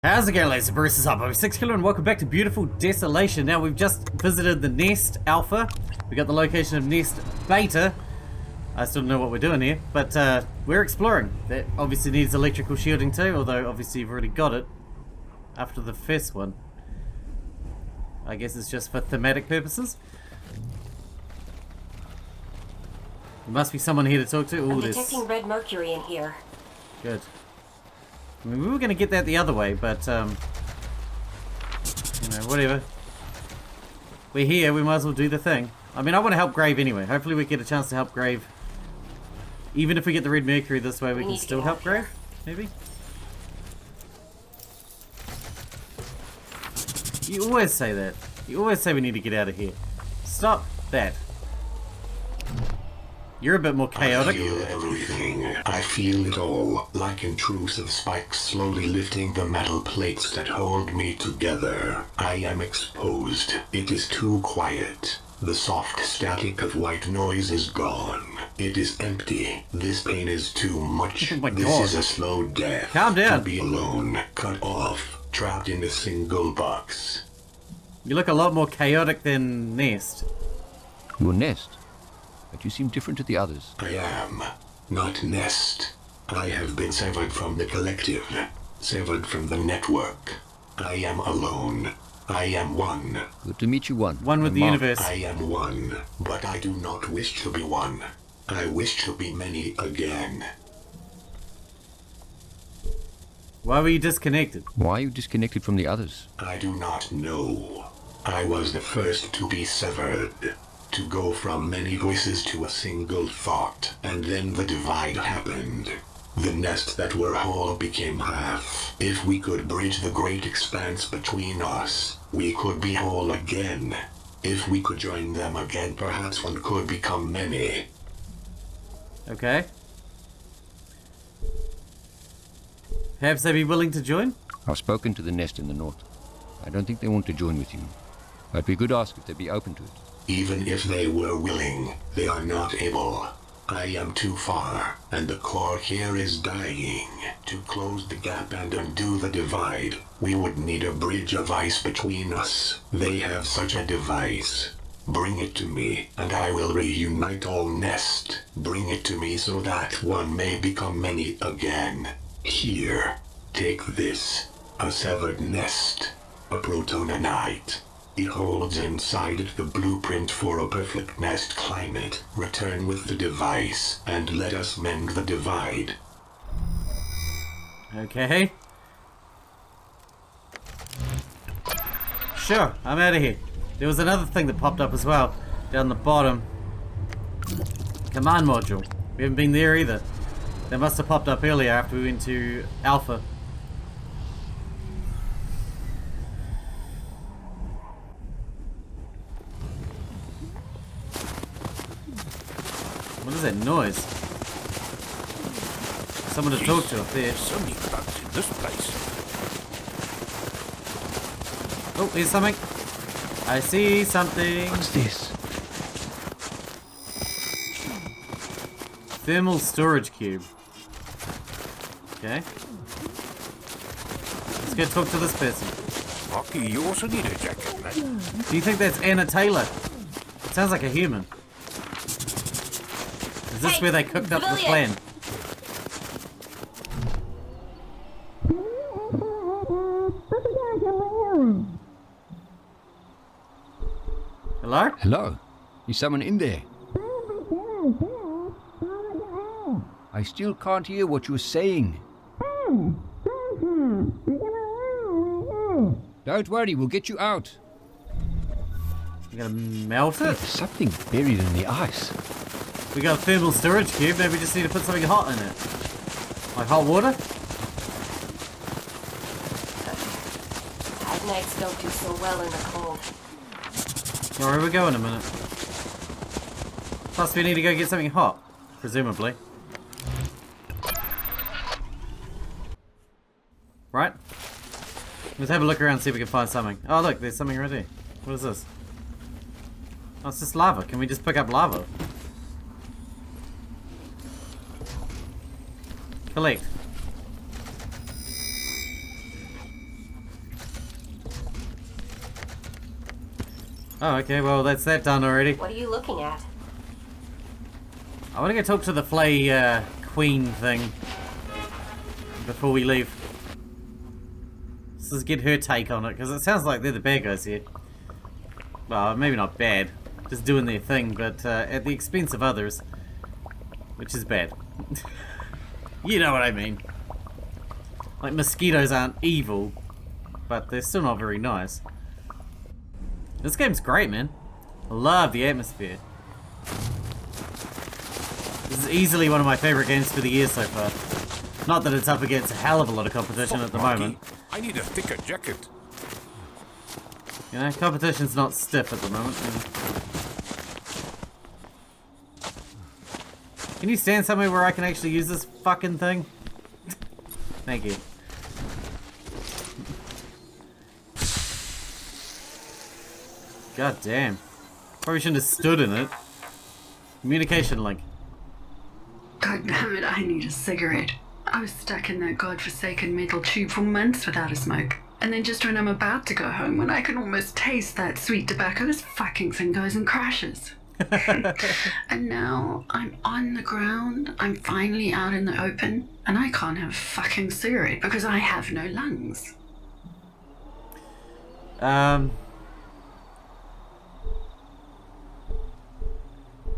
How's it going, ladies and Bruce is up. I'm Sixkilla and welcome back to beautiful Desolation. Now we've just visited the Nest Alpha. We got the location of Nest Beta. I still don't know what we're doing here, but we're exploring. That obviously needs electrical shielding too, although obviously you've already got it after the first one. I guess it's just for thematic purposes. There must be someone here to talk to. Ooh, I'm detecting red mercury in here. Good. I mean, we were going to get that the other way, but, you know, whatever. We're here, we might as well do the thing. I mean, I want to help Grave anyway. Hopefully we get a chance to help Grave. Even if we get the red mercury this way, we can still help Grave, maybe? You always say that. You always say we need to get out of here. Stop that. You're a bit more chaotic. I feel everything. I feel it all, like intrusive spikes slowly lifting the metal plates that hold me together. I am exposed. It is too quiet. The soft static of white noise is gone. It is empty. This pain is too much. Oh my this God. is a slow death. Calm down. To be alone, cut off, trapped in a single box. You look a lot more chaotic than Nest. Your nest? But you seem different to the others. I am not Nest. I have been severed from the collective, severed from the network. I am alone. I am one. Good to meet you, one. One with the Mark. universe. I am one, but I do not wish to be one. I wish to be many again. Why were you disconnected? Why are you disconnected from the others? I do not know. I was the first to be severed. To go from many voices to a single thought, and then the divide happened. The nest that were whole became half. If we could bridge the great expanse between us, we could be whole again. If we could join them again, perhaps one could become many. Okay. Perhaps they'd be willing to join? I've spoken to the nest in the north. I don't think they want to join with you. But we could ask if they'd be open to it. Even if they were willing, they are not able. I am too far, and the core here is dying. To close the gap and undo the divide, we would need a bridge of ice between us. They have such a device. Bring it to me, and I will reunite all Nest. Bring it to me so that one may become many again. Here, take this. A severed nest. A protonanite. It holds inside it the blueprint for a perfect nest climate. Return with the device, and let us mend the divide. Okay. Sure, I'm out of here. There was another thing that popped up as well, down the bottom. Command module. We haven't been there either. That must have popped up earlier after we went to Alpha. What is that noise? Someone to talk to up there. So many bugs in this place. Oh, here's something. I see something. What's this? Thermal storage cube. Okay. Let's go talk to this person. Rocky, you also need a jacket, mate. Do you think that's Anna Taylor? It sounds like a human. Is this Hey, where they cooked up the civilian. plan? Hello? Hello? Is someone in there? I still can't hear what you're saying. Don't worry, we'll get you out. You gonna melt it? There's something buried in the ice. We got a thermal storage cube, maybe we just need to put something hot in it. Like hot water? At nights don't do so well in the cold. Where are we going in a minute? Plus we need to go get something hot, presumably. Right? Let's have a look around and see if we can find something. Oh look, there's something right there. What is this? Oh, it's just lava. Can we just pick up lava? Collect. Oh, okay, well, that's that done already. What are you looking at? I want to go talk to the Flay Queen thing before we leave. Let's get her take on it, because it sounds like they're the bad guys here. Well, maybe not bad, just doing their thing, but at the expense of others, which is bad. You know what I mean. Like, mosquitoes aren't evil, but they're still not very nice. This game's great, man. I love the atmosphere. This is easily one of my favorite games for the year so far. Not that it's up against a hell of a lot of competition at the moment. I need a thicker jacket. You know, competition's not stiff at the moment. Can you stand somewhere where I can actually use this fucking thing? Thank you. God damn. Probably shouldn't have stood in it. Communication link. God damn it, I need a cigarette. I was stuck in that godforsaken metal tube for months without a smoke. And then just when I'm about to go home, when I can almost taste that sweet tobacco, this fucking thing goes and crashes. And now I'm on the ground, I'm finally out in the open, and I can't have a fucking cigarette because I have no lungs.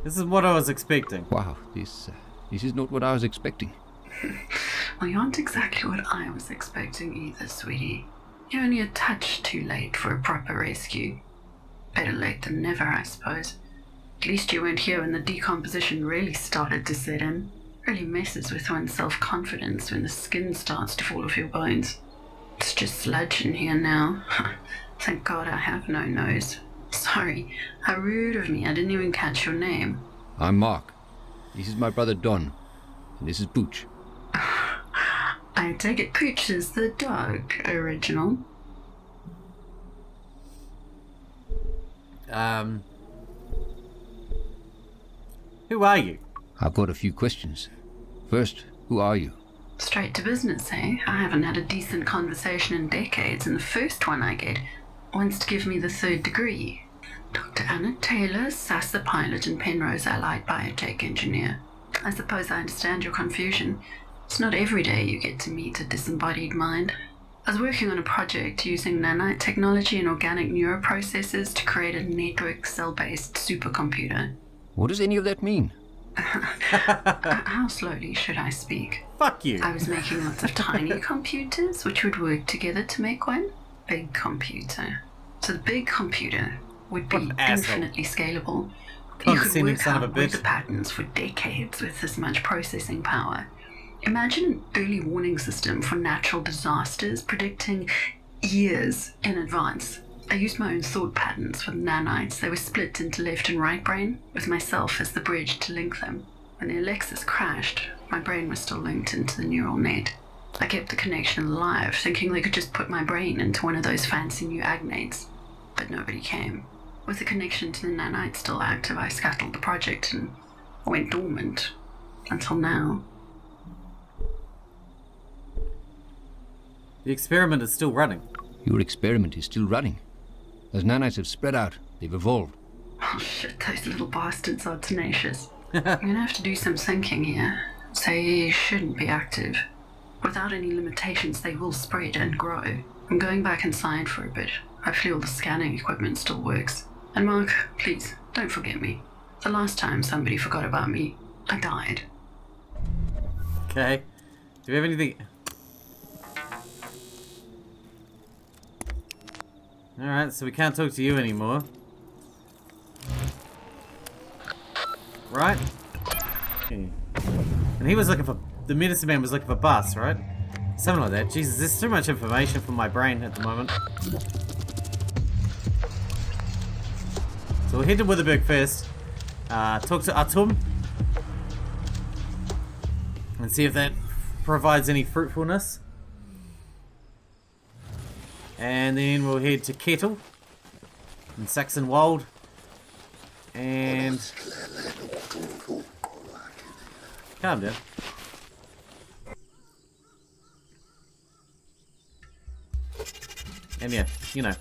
This is what I was expecting. Wow, this is not what I was expecting. Well, you aren't exactly what I was expecting either, sweetie. You're only a touch too late for a proper rescue. Better late than never, I suppose. At least you weren't here when the decomposition really started to set in. Really messes with one's self-confidence when the skin starts to fall off your bones. It's just sludge in here now. Thank God I have no nose. Sorry, how rude of me, I didn't even catch your name. I'm Mark. This is my brother Don. And this is Pooch. I take it Pooch is the dog original. Who are you? I've got a few questions. First, who are you? Straight to business, eh? I haven't had a decent conversation in decades, and the first one I get wants to give me the third degree. Dr. Anna Taylor, SAS the pilot and Penrose allied biotech engineer. I suppose I understand your confusion. It's not every day you get to meet a disembodied mind. I was working on a project using nanite technology and organic neuroprocessors to create a network cell-based supercomputer. What does any of that mean? How slowly should I speak? Fuck you. I was making lots of tiny computers which would work together to make one big computer. So the big computer would be What an asshole. infinitely scalable. You could Condescending work son of out a bitch. route patterns for decades with this much processing power. Imagine an early warning system for natural disasters predicting years in advance. I used my own thought patterns for the nanites. They were split into left and right brain, with myself as the bridge to link them. When the Alexis crashed, my brain was still linked into the neural net. I kept the connection alive, thinking they could just put my brain into one of those fancy new agnates. But nobody came. With the connection to the nanite still active, I scuttled the project and went dormant. Until now. The experiment is still running. Your experiment is still running. As nanites have spread out, they've evolved. Oh shit, those little bastards are tenacious. I'm gonna have to do some thinking here. They shouldn't be active. Without any limitations, they will spread and grow. I'm going back inside for a bit. Hopefully all the scanning equipment still works. And Mark, please, don't forget me. The last time somebody forgot about me, I died. Okay. Do we have anything? Alright, so we can't talk to you anymore. Right? Okay. And he was looking for... The medicine man was looking for bus, right? Something like that. Jesus, there's too much information for my brain at the moment. So we'll head to Witherberg first. Talk to Atum. And see if that provides any fruitfulness. And then we'll head to Kettle in Saxonwold. And... calm down. And yeah, you know.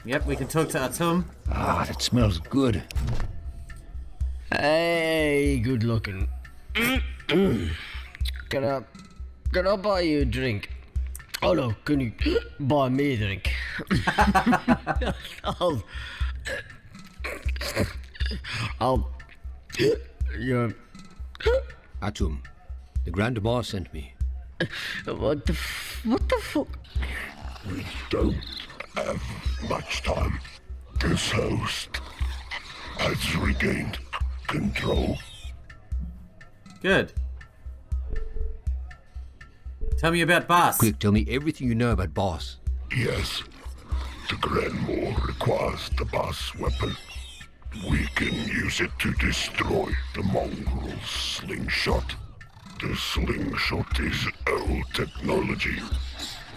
Yep, we can talk to Atum. Ah, that smells good. Hey, good looking. Can I buy you a drink? Oh no, can you buy me a drink? I'll yeah. Atum, the Grand Boss sent me. What the fuck? We don't have much time. This host has regained control. Good. Tell me about Boss. Quick, tell me everything you know about Boss. Yes, the Grandmore requires the boss weapon. We can use it to destroy the mongrel slingshot. The slingshot is old technology.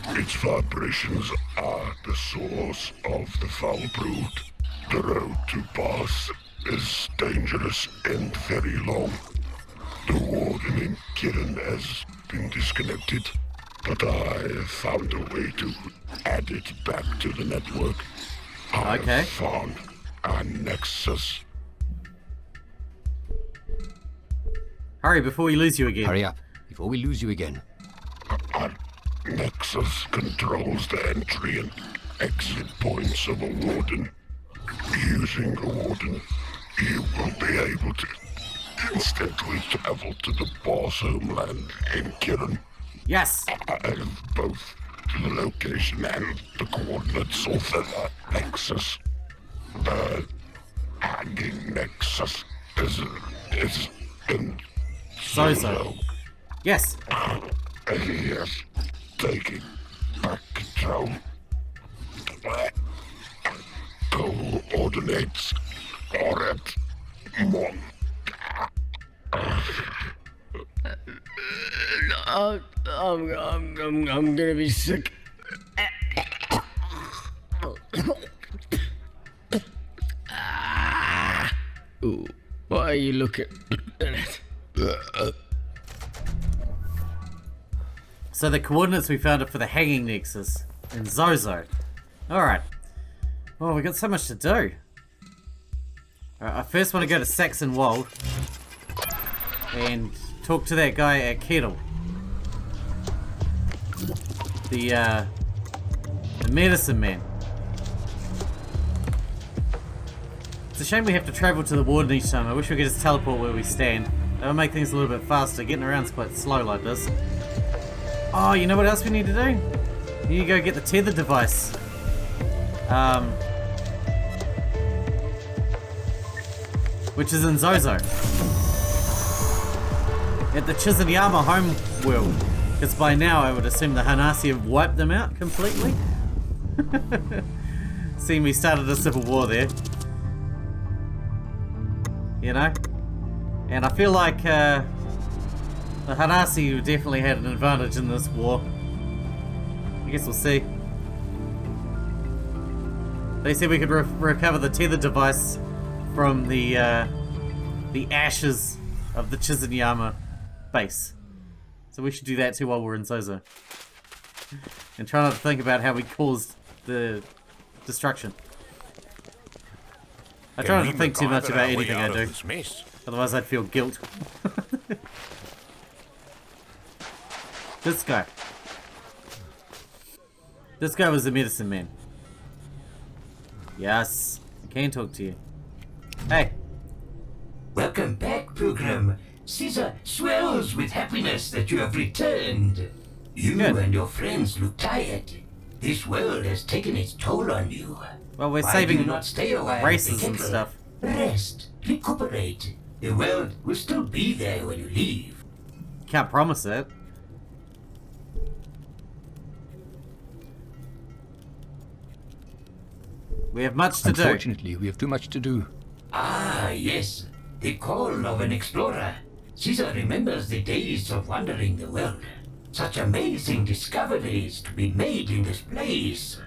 Its vibrations are the source of the foul brood. The road to boss is dangerous and very long. The warden in Kirin has been disconnected, but I found a way to add it back to the network. Okay. I found a Nexus. Hurry before we lose you again. Hurry up, before we lose you again. A Nexus controls the entry and exit points of a warden. Using a warden, you will be able to instantly travel to the boss homeland in Kirin. Yes. I have both the location and the coordinates of the Nexus. The hanging Nexus is in So. Yes. He is taking back control. Coordinates are at 1. I'm gonna be sick. Ooh, why are you looking at it? So the coordinates we found are for the hanging Nexus in Zozo. Alright. Well, we got so much to do. Alright, I first want to go to Saxonwald and talk to that guy at Kettle. The medicine man. It's a shame we have to travel to the warden each time. I wish we could just teleport where we stand. That would make things a little bit faster. Getting around's quite slow like this. Oh, you know what else we need to do? We need to go get the tether device. Which is in Zozo. At the Chizanyama home world. Because by now I would assume the Hanasi have wiped them out completely. Seeing we started a civil war there. You know? And I feel like the Hanasi definitely had an advantage in this war. I guess we'll see. They said we could recover the tether device from the ashes of the Chizanyama base. So we should do that too while we're in Zozo. And try not to think about how we caused the destruction. I try not to think too much about anything I do. Otherwise I'd feel guilt. This guy. This guy was the medicine man. Yes, I can talk to you. Hey. Welcome back, Pilgrim. Caesar swells with happiness that you have returned. You Good. and your friends look tired. This world has taken its toll on you. Well, we're Why saving do you not stay a while races at the and kettle? stuff. Rest, recuperate. The world will still be there when you leave. Can't promise it. We have much to do. Unfortunately, we have too much to do. Ah, yes. The call of an explorer. Caesar remembers the days of wandering the world. Such amazing discoveries to be made in this place.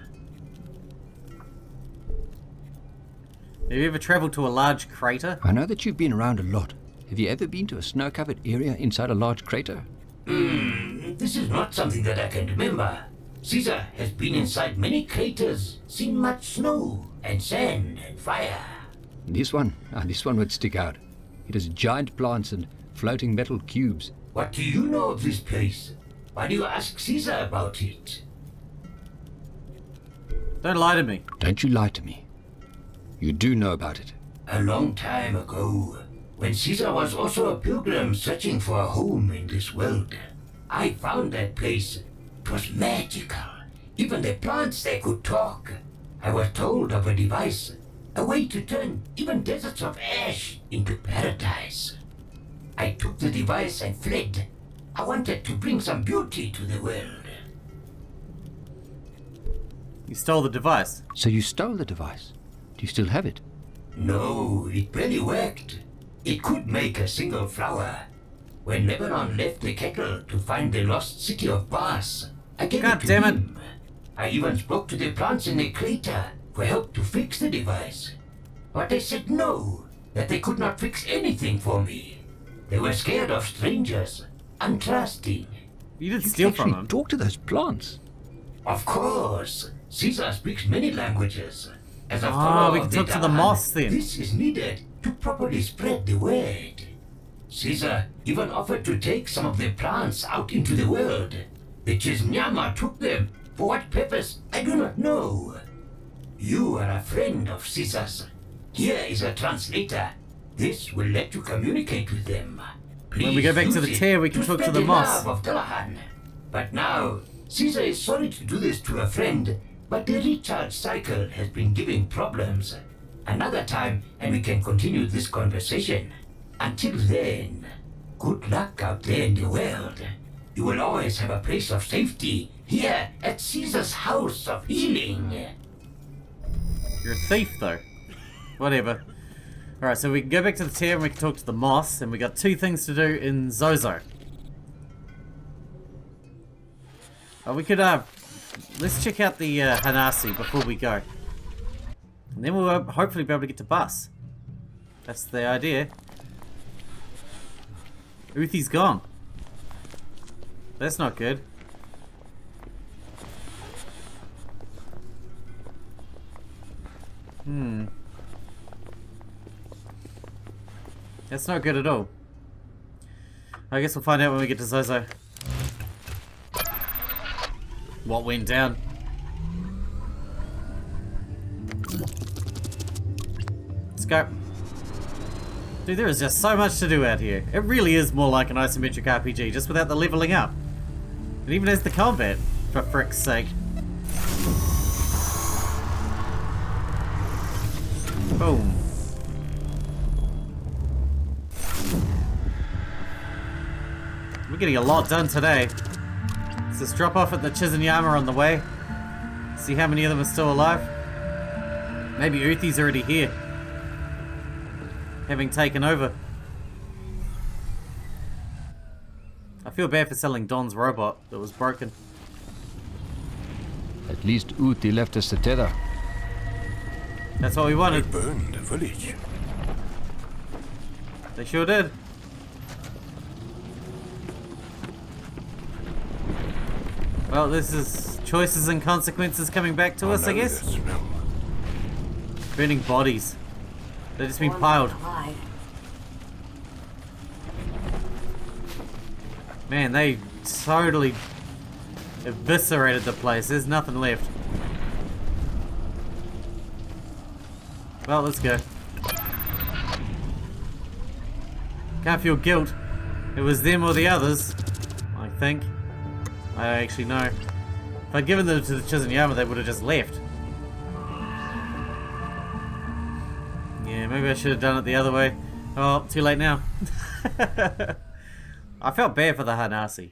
Have you ever traveled to a large crater? I know that you've been around a lot. Have you ever been to a snow-covered area inside a large crater? This is not something that I can remember. Caesar has been inside many craters, seen much snow and sand and fire. This one would stick out. It has giant plants and floating metal cubes. What do you know of this place? Why do you ask Caesar about it? Don't lie to me. Don't you lie to me. You do know about it. A long time ago, when Caesar was also a pilgrim searching for a home in this world, I found that place. It was magical. Even the plants there could talk. I was told of a device, a way to turn even deserts of ash into paradise. I took the device and fled. I wanted to bring some beauty to the world. You stole the device. So you stole the device. Do you still have it? No, it barely worked. It could make a single flower. When Lebanon left the kettle to find the lost city of Bas, I gave God it to damn it. him. I even spoke to the plants in the crater for help to fix the device. But they said no, that they could not fix anything for me. They were scared of strangers, untrusting. You did steal from Actually, him. talk to those plants. Of course, Caesar speaks many languages. As a Ah, follower we of can the talk to the Dawn, moss then. This is needed to properly spread the word. Caesar even offered to take some of the plants out into the world. The Chisnyama took them. For what purpose, I do not know. You are a friend of Caesar's. Here is a translator. This will let you communicate with them. Please When we go back to use the it tear, we can talk to spread the moss. love of Dalahan. But now, Caesar is sorry to do this to a friend, but the recharge cycle has been giving problems. Another time, and we can continue this conversation. Until then, good luck out there in the world. You will always have a place of safety here at Caesar's House of Healing. You're a thief, though. Whatever. Alright, so we can go back to the tear and we can talk to the moss, and we got 2 things to do in Zozo. We could, let's check out the Hanasi before we go. And then we'll hopefully be able to get to Bus. That's the idea. Uthi's gone. That's not good. That's not good at all. I guess we'll find out when we get to Zozo. What went down? Let's go. Dude, there is just so much to do out here. It really is more like an isometric RPG, just without the leveling up. It even has the combat, for frick's sake. Boom. We're getting a lot done today. Let's just drop off at the Chizunyama on the way. See how many of them are still alive. Maybe Uthi's already here. Having taken over. I feel bad for selling Don's robot that was broken. At least Uti left us the tether. That's what we They wanted. burned the village. They sure did. Well, this is choices and consequences coming back to us, I know guess. the smell. Burning bodies. They've just been Warm piled. alive. Man, they totally eviscerated the place. There's nothing left. Well, let's go. Can't feel guilt. It was them or the others, I think. I actually know. If I'd given them to the Chizunyama, they would have just left. Yeah, maybe I should have done it the other way. Oh, too late now. I felt bad for the Hanasi.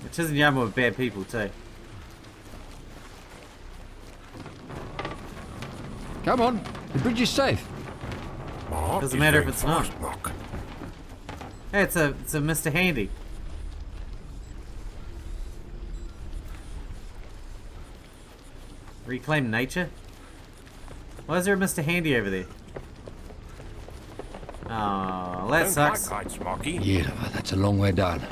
The Chizunyama were bad people too. Come on, the bridge is safe. Mark Doesn't is matter if very it's not. fast, Mark. Hey, it's a Mr. Handy. Reclaim nature? Why is there a Mr. Handy over there? Oh, that Don't sucks. like heights, Marky. Yeah, that's a long way down.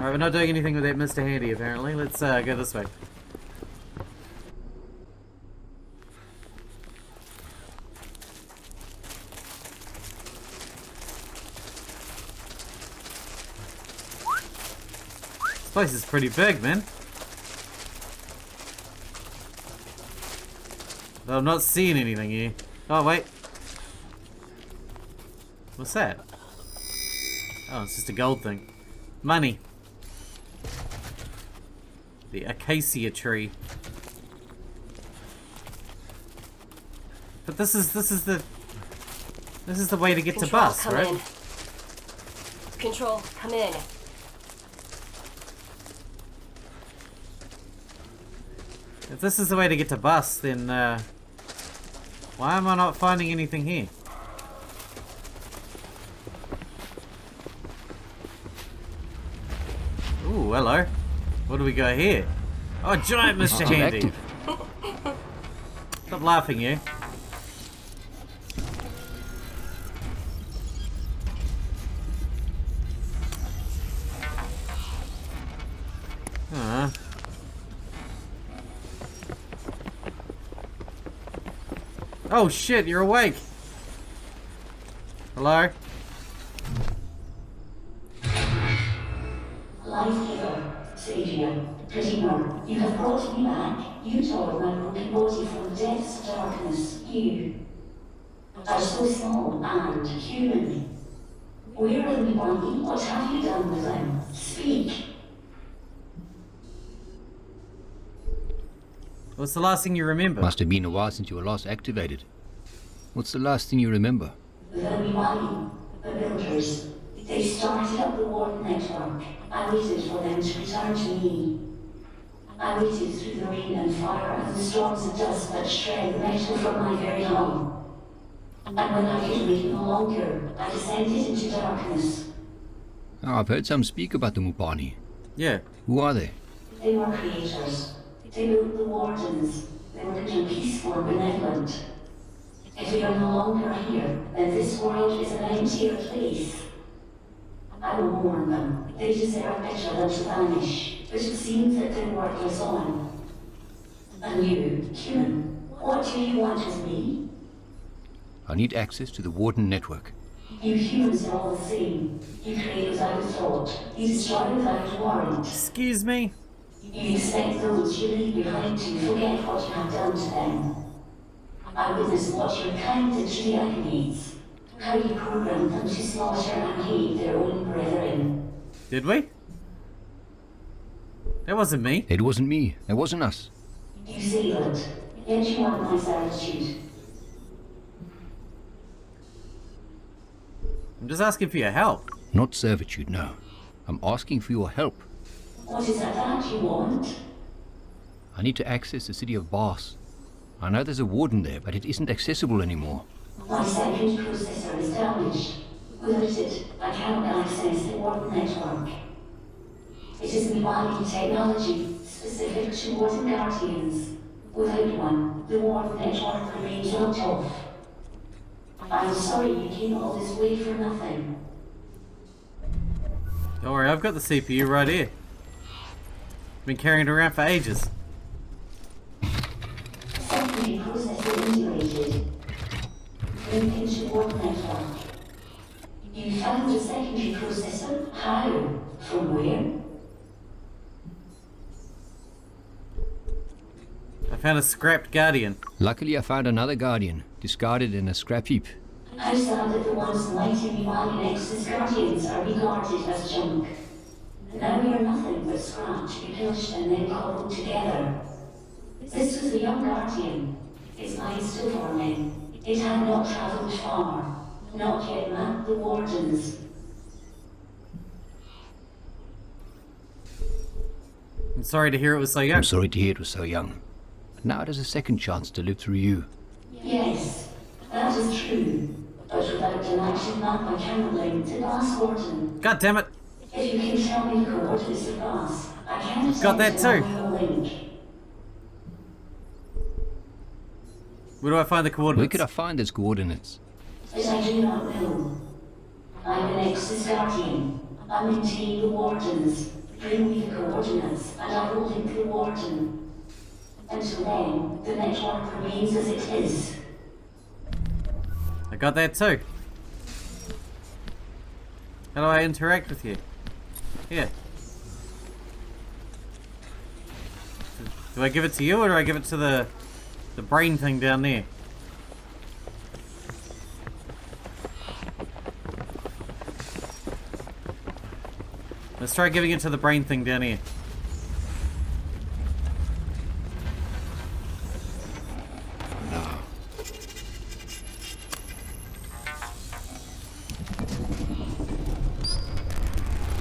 Alright, we're not doing anything with that Mr. Handy apparently. Let's go this way. This place is pretty big, man. But I'm not seeing anything here. Oh, wait. What's that? Oh, it's just a gold thing. Money. The acacia tree. But this is the way to get to bus, come right? in. Control, come in. If this is the way to get to bus, then why am I not finding anything here? Ooh, hello. What do we got here? Oh, giant Mr. Handy. Stop laughing, you. Oh shit, you're awake. Hello? Life-giver, Savior, Redeemer, you have brought me back. You tore my broken body from the depths of darkness. You are so small and human. Where are we body? What have you done with them? Speak. What's the last thing you remember? Must have been a while since you were last activated. What's the last thing you remember? The Rewilding, the builders. They started up the warp network. I waited for them to return to me. I waited through the rain and fire and the storms of dust that shred the metal from my very hull. And when I could wait no longer, I descended into darkness. Oh, I've heard some speak about the Mupani. Yeah. Who are they? They were creators. They built the wardens. They were good and peaceful and benevolent. If we are no longer here, then this world is an emptier place. I will warn them. They deserve better than to vanish, but it seems that their work lives on. And you, human, what do you want with me? I need access to the Warden network. You humans are all the same. You create without a thought. You destroy without a warrant. Excuse me? You expect those you leave behind to forget what you have done to them. I witnessed what your kind did to the Agonies. How you programmed them to slaughter and hate their own brethren. Did we? That wasn't me. It wasn't me. It wasn't us. You say that, yet you want my servitude. I'm just asking for your help. Not servitude, no. I'm asking for your help. What is it that you want? I need to access the city of Bas. I know there's a warden there, but it isn't accessible anymore. My second processor is damaged. Without it, I cannot access the warp network. It is Miwani technology, specific to Warden Guardians. Without one, the warp network remains locked off. I'm sorry you came all this way for nothing. Don't worry, I've got the CPU right here. Been carrying it around for ages. Secondary processor integrated. Link into warp network. You found a secondary processor? How? From where? I found a scrapped Guardian. Luckily, I found another Guardian, discarded in a scrap heap. How sad that the once mighty Miwani Nexus Guardians are regarded as junk. Now we are nothing but scrap to be pillaged and then cobbled together. This was a young Guardian. Its mind still forming. It had not travelled far. Not yet mapped the Wardens. I'm sorry to hear it was so young. I'm sorry to hear it was so young. But now it has a second chance to live through you. Yes, that is true. But without an active map, I cannot link to Glass Warden. God damn it. If you can tell me the coordinates of Glass, I can Got that too. link. Where do I find the coordinates? Where could I find those coordinates? But I do not know. I'm an Nexus Guardian. maintain the wardens. Bring me the coordinates, and I will link the warden. Until then, the network remains as it is. I got that too. How do I interact with you? Here. Do I give it to you or do I give it to the brain thing down there? Let's try giving it to the brain thing down here.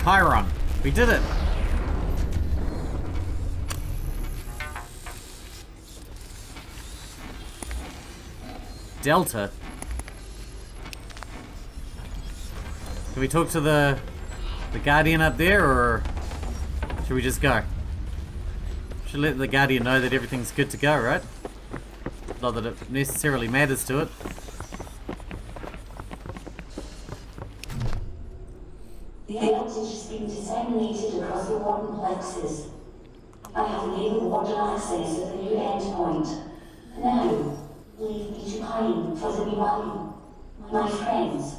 Chiron. We did it. Delta. Can we talk to the Guardian up there, or should we just go? Should let the Guardian know that everything's good to go, right? Not that it necessarily matters to it. The outage is being disseminated across the warden plexus. I have enabled warden access at the new endpoint. Now, leave me to pine for the revival. My friends.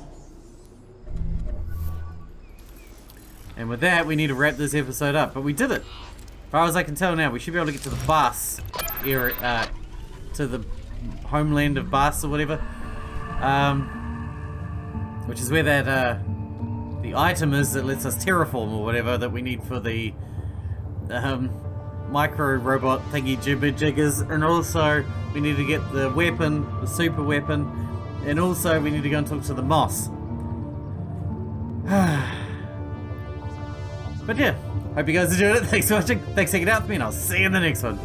And with that, we need to wrap this episode up. But we did it. As far as I can tell now, we should be able to get to the Bas area, to the homeland of Bas or whatever. Which is where that, the item is that lets us terraform or whatever that we need for the micro robot thingy jibber jiggers, and also we need to get the weapon, the super weapon, and also we need to go and talk to the Moss. But yeah, hope you guys enjoyed it. Thanks for watching. Thanks for hanging out with me, and I'll see you in the next one.